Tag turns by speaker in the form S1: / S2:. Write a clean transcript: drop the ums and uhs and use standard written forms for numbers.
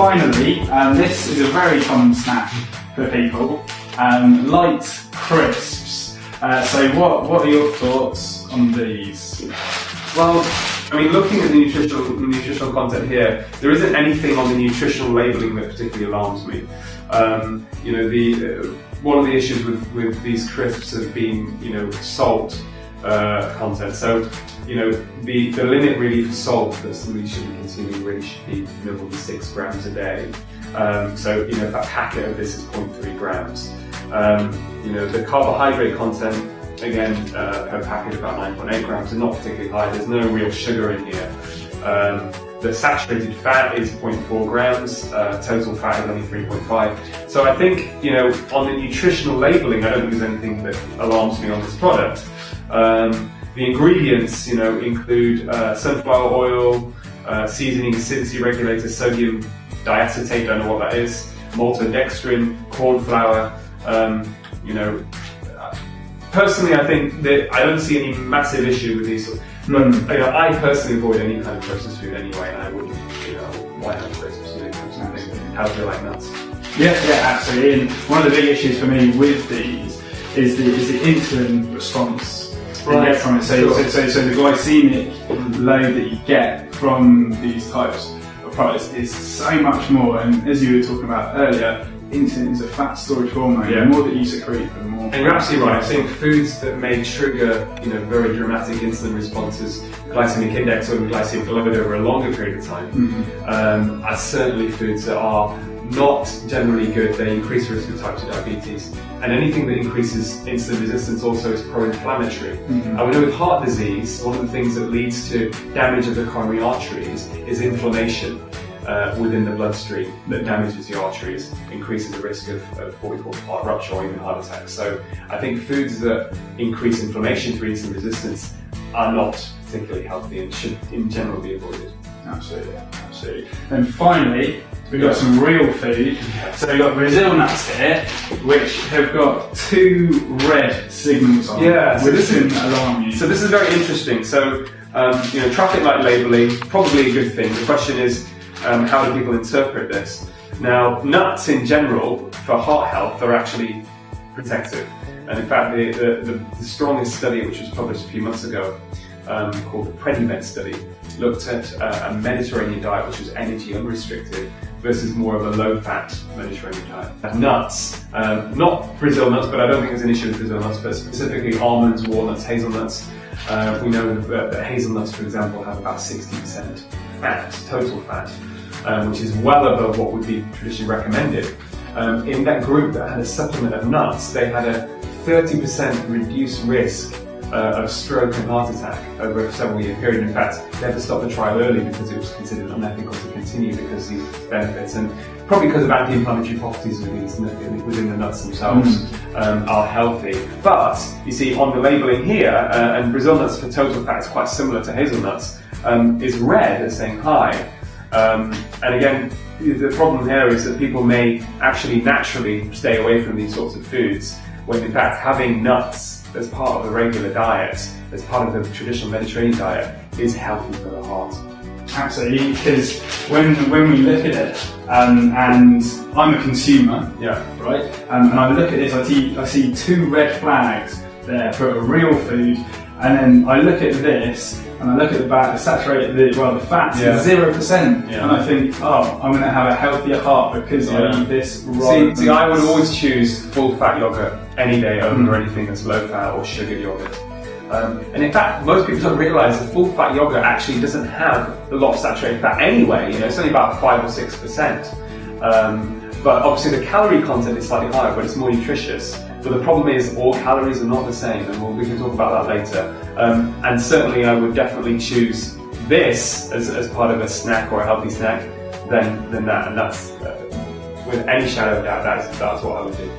S1: finally, this is a very common snack for people, light crisps. So what are your thoughts on these?
S2: Well, I mean, looking at the nutritional content here, there isn't anything on the nutritional labelling that particularly alarms me. You know, one of the issues with these crisps has been, you know, salt content. So, you know, the limit really for salt that somebody should be consuming really should be no more than 6 grams a day. So, you know, that packet of this is 0.3 grams. You know, the carbohydrate content, again, per packet about 9.8 grams, and not particularly high. There's no real sugar in here. The saturated fat is 0.4 grams, total fat is only 3.5. So I think, you know, on the nutritional labelling, I don't think there's anything that alarms me on this product. The ingredients, you know, include sunflower oil, seasoning acidity regulator, sodium diacetate, don't know what that is, maltodextrin, corn flour, you know. Personally, I think that I don't see any massive issue with these. But you know, I personally avoid any kind of processed food anyway, and I wouldn't, you know, why have crisps? You know, something healthy like nuts.
S1: Yeah, absolutely. And one of the big issues for me with these is the insulin response you get from it. So the glycemic load that you get from these types of products is so much more. And as you were talking about earlier, insulin is a fat storage hormone. The more that you secrete, the more.
S2: And you're absolutely right. I think foods that may trigger, you know, very dramatic insulin responses, glycemic index or glycemic load over a longer period of time, are certainly foods that are not generally good. They increase the risk of type 2 diabetes. And anything that increases insulin resistance also is pro-inflammatory. And we know with heart disease, one of the things that leads to damage of the coronary arteries is inflammation within the bloodstream that damages the arteries, increases the risk of what we call heart rupture or even heart attack. So I think foods that increase inflammation through insulin resistance are not particularly healthy and should in general be avoided.
S1: Absolutely. And finally, we've got some real food. So we've got Brazil nuts here, which have got 2 red signals on,
S2: so
S1: which can alarm you.
S2: So this is very interesting. So, you know, traffic light labelling, probably a good thing. The question is, how do people interpret this? Now, nuts in general, for heart health, are actually protective. And in fact, the strongest study, which was published a few months ago, called the PREDIMED study, looked at a Mediterranean diet which was energy unrestricted versus more of a low-fat Mediterranean diet. Nuts, not Brazil nuts, but I don't think there's an issue with Brazil nuts, but specifically almonds, walnuts, hazelnuts. We know that hazelnuts, for example, have about 60% fat, total fat, which is well above what would be traditionally recommended. In that group that had a supplement of nuts, they had a 30% reduced risk of stroke and heart attack over a several-year period. In fact, they had to stop the trial early because it was considered unethical to continue because of these benefits, and probably because of anti-inflammatory properties within the nuts themselves are healthy. But you see, on the labelling here, and Brazil nuts for total fat is quite similar to hazelnuts, is red as saying high. And again, the problem here is that people may actually naturally stay away from these sorts of foods, when in fact having nuts as part of the regular diet, as part of the traditional Mediterranean diet, is healthy for the heart.
S1: Absolutely, because when we look at it, and I'm a consumer, right, and I look at this, I see 2 red flags there for a real food, and then I look at this, and I look at the back, the saturated, the fat is 0%, and I think, oh, I'm going to have a healthier heart because I eat this.
S2: See, I would always choose full fat yogurt any day over anything that's low fat or sugared yogurt. And in fact, most people don't realise the full fat yogurt actually doesn't have a lot of saturated fat anyway. You know, it's only about 5 or 6%. But obviously the calorie content is slightly higher, but it's more nutritious. But the problem is all calories are not the same, and we can talk about that later. And certainly I would definitely choose this as part of a snack or a healthy snack than that. And that's, with any shadow of doubt, that's what I would do.